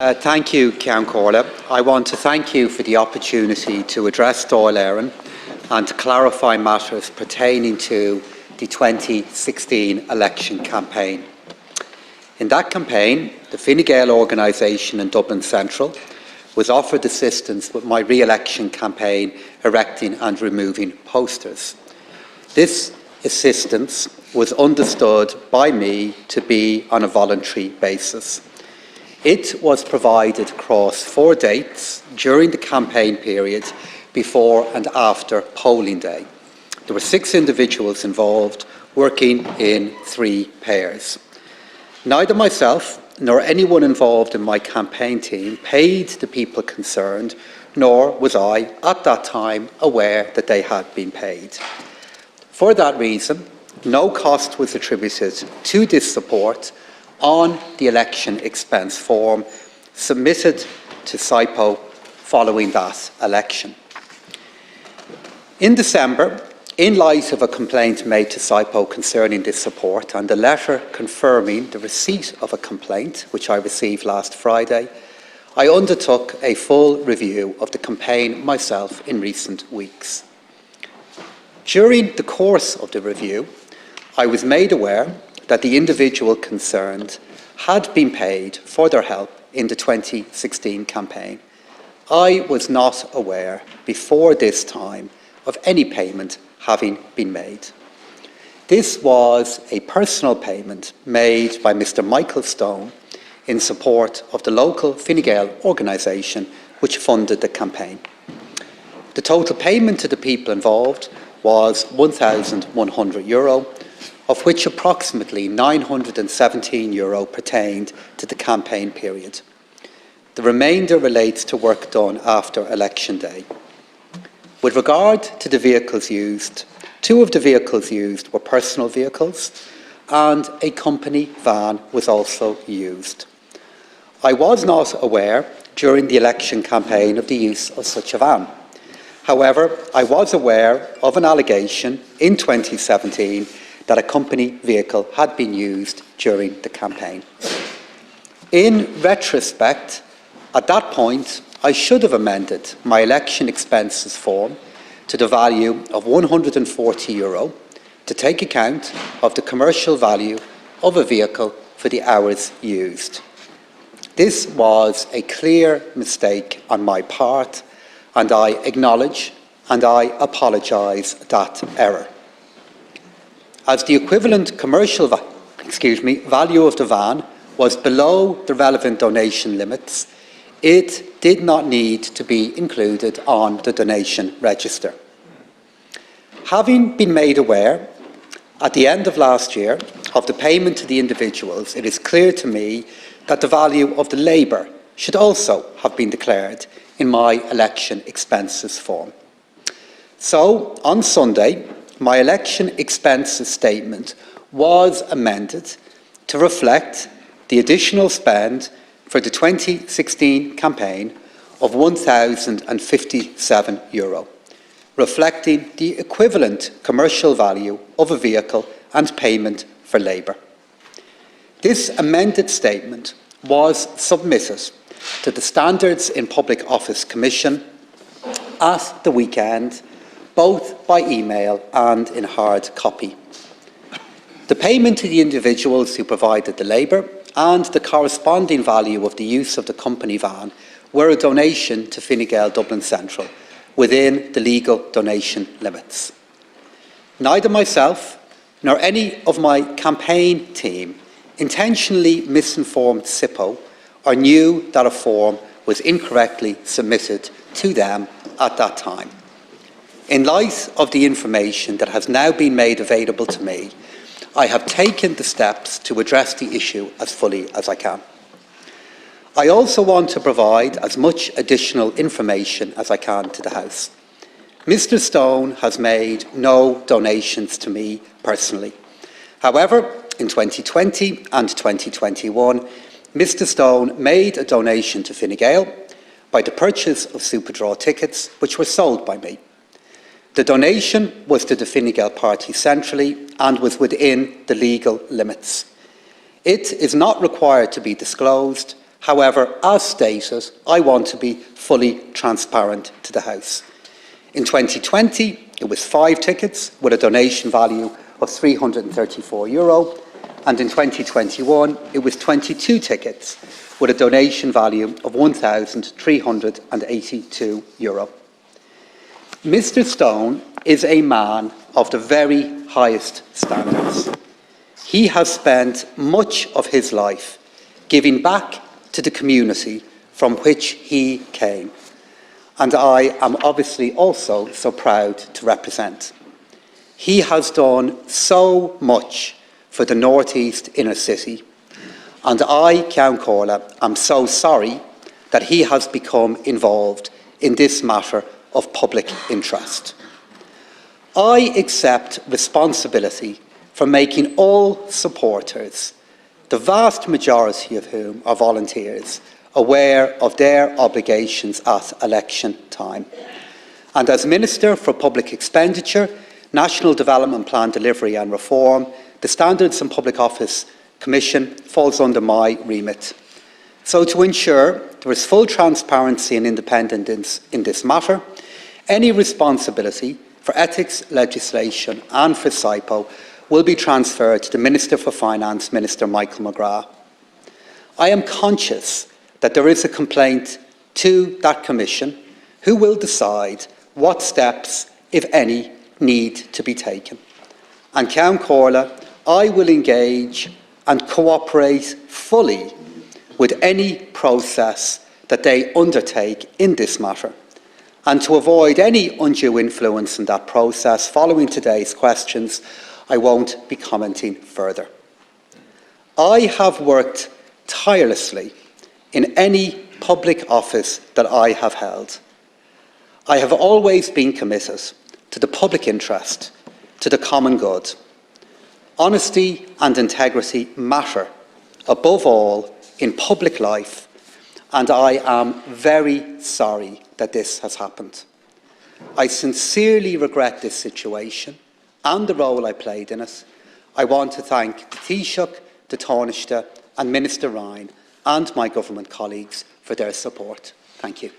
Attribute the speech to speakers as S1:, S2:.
S1: Thank you, Ceann Comhairle. I want to thank you for the opportunity to address Dáil Éireann and to clarify matters pertaining to the 2016 election campaign. In that campaign, the Fine Gael organisation in Dublin Central was offered assistance with my re-election campaign erecting and removing posters. This assistance was understood by me to be on a voluntary basis. It was provided across 4 dates during the campaign period before and after polling day. There were 6 individuals involved, working in 3 pairs. Neither myself nor anyone involved in my campaign team paid the people concerned, nor was I, at that time, aware that they had been paid. For that reason, no cost was attributed to this support on the election expense form submitted to SIPO following that election. In December, in light of a complaint made to SIPO concerning this support and a letter confirming the receipt of a complaint, which I received last Friday, I undertook a full review of the campaign myself in recent weeks. During the course of the review, I was made aware that the individual concerned had been paid for their help in the 2016 campaign. I was not aware before this time of any payment having been made. This was a personal payment made by Mr. Michael Stone in support of the local Fine Gael organisation which funded the campaign. The total payment to the people involved was €1,100, of which approximately €917 pertained to the campaign period. The remainder relates to work done after election day. With regard to the vehicles used, 2 of the vehicles used were personal vehicles and a company van was also used. I was not aware during the election campaign of the use of such a van. However, I was aware of an allegation in 2017 that a company vehicle had been used during the campaign. In retrospect, at that point, I should have amended my election expenses form to the value of €140 to take account of the commercial value of a vehicle for the hours used. This was a clear mistake on my part, and I acknowledge and I apologise that error. As the equivalent commercial value of the van was below the relevant donation limits, it did not need to be included on the donation register. Having been made aware at the end of last year of the payment to the individuals, it is clear to me that the value of the labour should also have been declared in my election expenses form. So, on Sunday, my election expenses statement was amended to reflect the additional spend for the 2016 campaign of €1,057, reflecting the equivalent commercial value of a vehicle and payment for labour. This amended statement was submitted to the Standards in Public Office Commission at the weekend, both by email and in hard copy. The payment to the individuals who provided the labour and the corresponding value of the use of the company van were a donation to Fine Gael Dublin Central within the legal donation limits. Neither myself nor any of my campaign team intentionally misinformed SIPO or knew that a form was incorrectly submitted to them at that time. In light of the information that has now been made available to me, I have taken the steps to address the issue as fully as I can. I also want to provide as much additional information as I can to the House. Mr. Stone has made no donations to me personally. However, in 2020 and 2021, Mr. Stone made a donation to Fine Gael by the purchase of Superdraw tickets, which were sold by me. The donation was to the Fine Gael party centrally and was within the legal limits. It is not required to be disclosed, However, as stated, I want to be fully transparent to the House. In 2020, it was 5 tickets with a donation value of €334, and in 2021, it was 22 tickets with a donation value of €1,382. Mr. Stone is a man of the very highest standards. He has spent much of his life giving back to the community from which he came, and I am obviously also so proud to represent. He has done so much for the North East inner city, and I, Ceann Comhairle, am so sorry that he has become involved in this matter of public interest. I accept responsibility for making all supporters, the vast majority of whom are volunteers, aware of their obligations at election time. And as Minister for Public Expenditure, National Development Plan Delivery and Reform, the Standards and Public Office Commission falls under my remit. So to ensure there is full transparency and independence in this matter, any responsibility for ethics legislation and for SIPO will be transferred to the Minister for Finance, Minister Michael McGrath. I am conscious that there is a complaint to that Commission, who will decide what steps, if any, need to be taken. And Ceann Comhairle, I will engage and cooperate fully with any process that they undertake in this matter. And to avoid any undue influence in that process, following today's questions, I won't be commenting further. I have worked tirelessly in any public office that I have held. I have always been committed to the public interest, to the common good. Honesty and integrity matter above all in public life, and I am very sorry that this has happened. I sincerely regret this situation and the role I played in it. I want to thank the Taoiseach, the Taoiseach and Minister Ryan and my government colleagues for their support. Thank you.